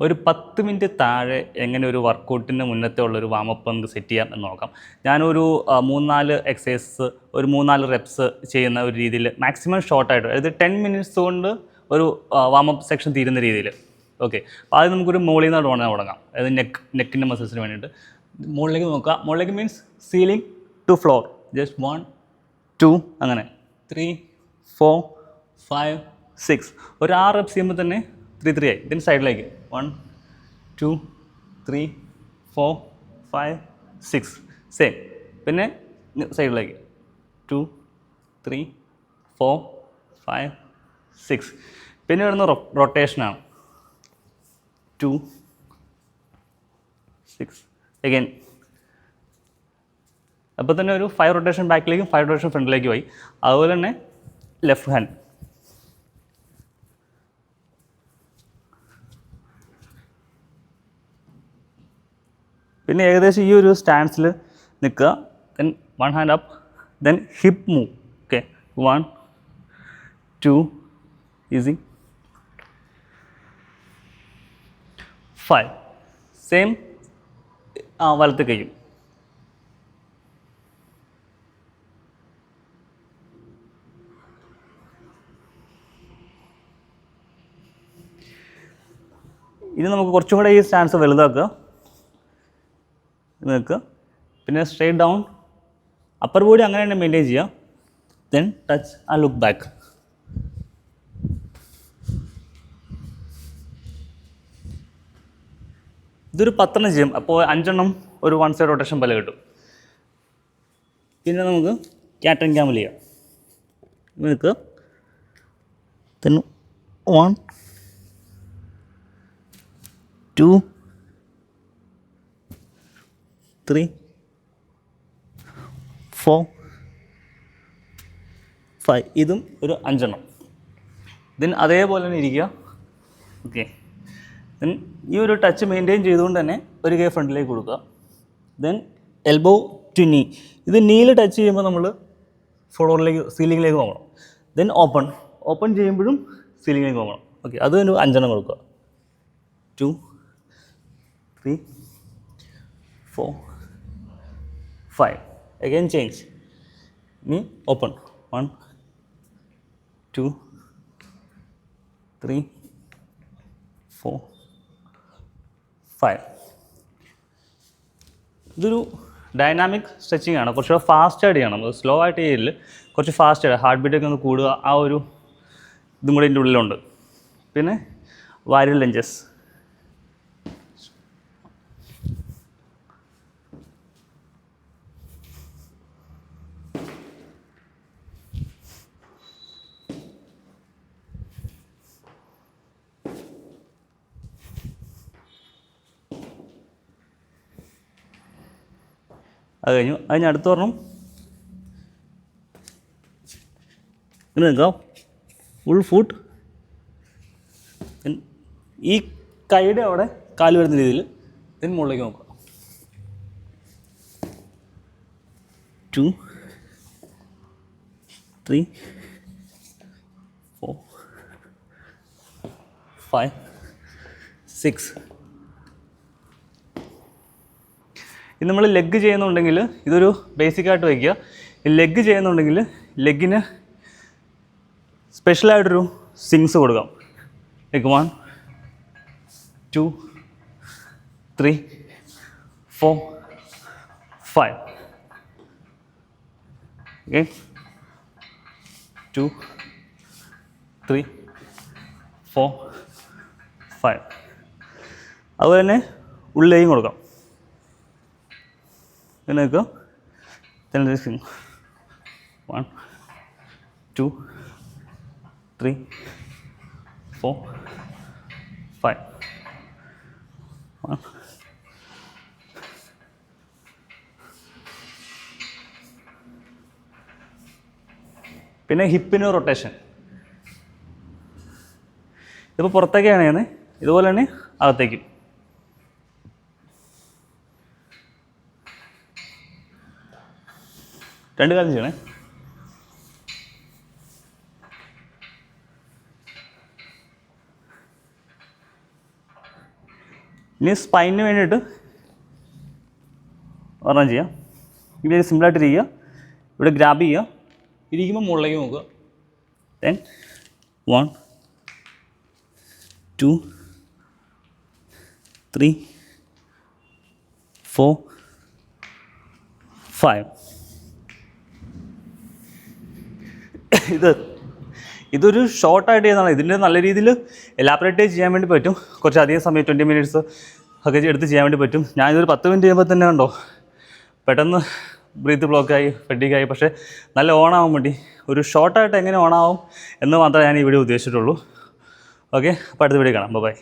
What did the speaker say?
ഒരു 10 മിനിറ്റ് താഴെ എങ്ങനെ ഒരു വർക്കൗട്ടിന് മുന്നത്തെ ഉള്ളൊരു വാമപ്പ് നമുക്ക് സെറ്റ് ചെയ്യാം എന്ന് നോക്കാം. ഞാനൊരു 3-4 എക്സസൈസ് ഒരു 3-4 റെപ്സ് ചെയ്യുന്ന ഒരു രീതിയിൽ മാക്സിമം ഷോർട്ടായിട്ട്, അതായത് 10 മിനിറ്റ്സ് കൊണ്ട് ഒരു വാമപ്പ് സെക്ഷൻ തീരുന്ന രീതിയിൽ. ഓക്കെ, അപ്പോൾ അത് നമുക്കൊരു മുകളിൽ നിന്ന് തുടങ്ങാം. അതായത് നെക്കിൻ്റെ മസിൽസിന് വേണ്ടിയിട്ട് മുകളിലേക്ക് നോക്കുക. മുകളിലേക്ക് means ceiling to floor. Just 1 2 അങ്ങനെ 3 4 5 6 ഒരു 6 റെപ്സ് ചെയ്യുമ്പോൾ തന്നെ 3 ആയി. ഇതിന് സൈഡിലേക്ക് 1 2 3 4 5 6 സെയിം. പിന്നെ സൈഡിലേക്ക് 2 3 4 5 6. പിന്നെ വരുന്ന റൊട്ടേഷനാണ് 2 6 അഗൈൻ. അപ്പോൾ തന്നെ ഒരു 5 റൊട്ടേഷൻ ബാക്കിലേക്കും 5 റൊട്ടേഷൻ ഫ്രണ്ടിലേക്ക് പോയി. അതുപോലെ തന്നെ ലെഫ്റ്റ് ഹാൻഡ് പിന്നെ ഏകദേശം ഈ ഒരു സ്റ്റാൻസിൽ നിൽക്കുക. Then 1 hand up, then hip move. Okay, 1 2 easy 5 same. വലത്ത് കൈയും. ഇനി നമുക്ക് കുറച്ചും കൂടെ ഈ സ്റ്റാൻസ് വലുതാക്കുക. നിൽക്കുക. പിന്നെ സ്ട്രെയിറ്റ് ഡൗൺ, അപ്പർ ബോഡി അങ്ങനെ തന്നെ മെയിൻറ്റെയിൻ ചെയ്യുക. ദെൻ ടച്ച് ആ ലുക്ക് ബാക്ക്. ഇതൊരു 10 ചെയ്യും. അപ്പോൾ 5 ഒരു 1 സൈഡ് റൊട്ടേഷൻ പോലെ കിട്ടും. പിന്നെ നമുക്ക് ക്യാറ്റ് ആൻഡ് ക്യാമൽ ചെയ്യാം. നിൽക്കുക. ദെൻ 1 2 3 4 5. ഇതും ഒരു 5. ദെൻ അതേപോലെ തന്നെ ഇരിക്കുക. ഓക്കെ, ദെൻ ഈ ഒരു ടച്ച് മെയിൻറ്റെയിൻ ചെയ്തുകൊണ്ട് തന്നെ ഒരു കൈ ഫ്രണ്ടിലേക്ക് കൊടുക്കുക. ദെൻ എൽബോ ടു നീ. ഇത് നീയിൽ ടച്ച് ചെയ്യുമ്പോൾ നമ്മൾ ഫ്ലോറിലേക്ക് സീലിങ്ങിലേക്ക് പോകണം. ദെൻ ഓപ്പൺ ചെയ്യുമ്പോഴും സീലിങ്ങിലേക്ക് പോകണം. ഓക്കെ, അത് ഒരു 5 കൊടുക്കുക. 2 3 4 5. Again change. ഇനി ഓപ്പൺ 1 2 3 4 5. ഇതൊരു ഡൈനാമിക് സ്ട്രെച്ചിങ് ആണ്. കുറച്ചുകൂടെ ഫാസ്റ്റായിട്ട് ചെയ്യണം. നമ്മൾ സ്ലോ ആയിട്ട് ചെയ്യില്ല, കുറച്ച് ഫാസ്റ്റായിട്ട് ഹാർട്ട് ബീറ്റൊക്കെ ഒന്ന് കൂടുക. ആ ഒരു ഇതും കൂടെ ഇതിൻ്റെ ഉള്ളിലുണ്ട്. പിന്നെ വാരിയൽ ലഞ്ചസ്. അത് കഴിഞ്ഞ് അടുത്ത് പറഞ്ഞു ഇങ്ങനെ നിൽക്കാം. Full foot. ഈ കൈയുടെ അവിടെ കാല് വരുന്ന രീതിയിൽ ഇതിന് മുകളിലേക്ക് നോക്കുക. 2 3 4 5 6. ഇത് നമ്മൾ ലെഗ് ചെയ്യുന്നുണ്ടെങ്കിൽ ഇതൊരു ബേസിക്കായിട്ട് വയ്ക്കുക. ഈ ലെഗ് ചെയ്യുന്നുണ്ടെങ്കിൽ ലെഗിന് സ്പെഷ്യലായിട്ടൊരു സ്വിങ്സ് കൊടുക്കാം. ലൈക്ക് 1 2 3 4 5. ഓക്കെ, 2 3 4 5. അതുപോലെ തന്നെ ഉള്ളിലേക്കും കൊടുക്കാം. പിന്നെ നിൽക്കുക. 1 2 3 4 5. 1 പിന്നെ ഹിപ്പിന് റൊട്ടേഷൻ. ഇതിപ്പോൾ പുറത്തേക്കാണ് ചെയ്യുന്നത്. ഇതുപോലെ തന്നെ അകത്തേക്കും. രണ്ട് കാര്യം ചെയ്യണേ. ഇനി സ്പൈനിന് വേണ്ടിയിട്ട് ഒരെണ്ണം ചെയ്യാം. ഇവിടെ സിമ്പിളായിട്ട് ഇരിക്കുക, ഇവിടെ ഗ്രാബ് ചെയ്യുക, ഇരിക്കുമ്പോൾ മുകളിലേക്ക് നോക്കുക. ദെൻ 1 2 3 4 5. ഇതൊരു ഷോർട്ടായിട്ട് ചെയ്യുന്നതാണ്. ഇതിൻ്റെ നല്ല രീതിയിൽ എലാബറേറ്റ് ചെയ്യാൻ വേണ്ടി പറ്റും. കുറച്ച് അധികം സമയം 20 മിനിറ്റ്സ് ഒക്കെ എടുത്ത് ചെയ്യാൻ വേണ്ടി പറ്റും. ഞാനിതൊരു 10 മിനിറ്റ് ചെയ്യുമ്പോൾ തന്നെ കണ്ടോ പെട്ടെന്ന് ബ്രീത്ത് ബ്ലോക്കായി ഫെഡിക്കായി. പക്ഷേ നല്ല ഓണാവാൻ വേണ്ടി ഒരു ഷോർട്ടായിട്ട് എങ്ങനെ ഓണാവും എന്ന് മാത്രമേ ഞാൻ ഈ വീഡിയോ ഉദ്ദേശിച്ചിട്ടുള്ളൂ. ഓക്കെ, അപ്പോൾ അടുത്ത വീഡിയോ കാണാം. ബൈ.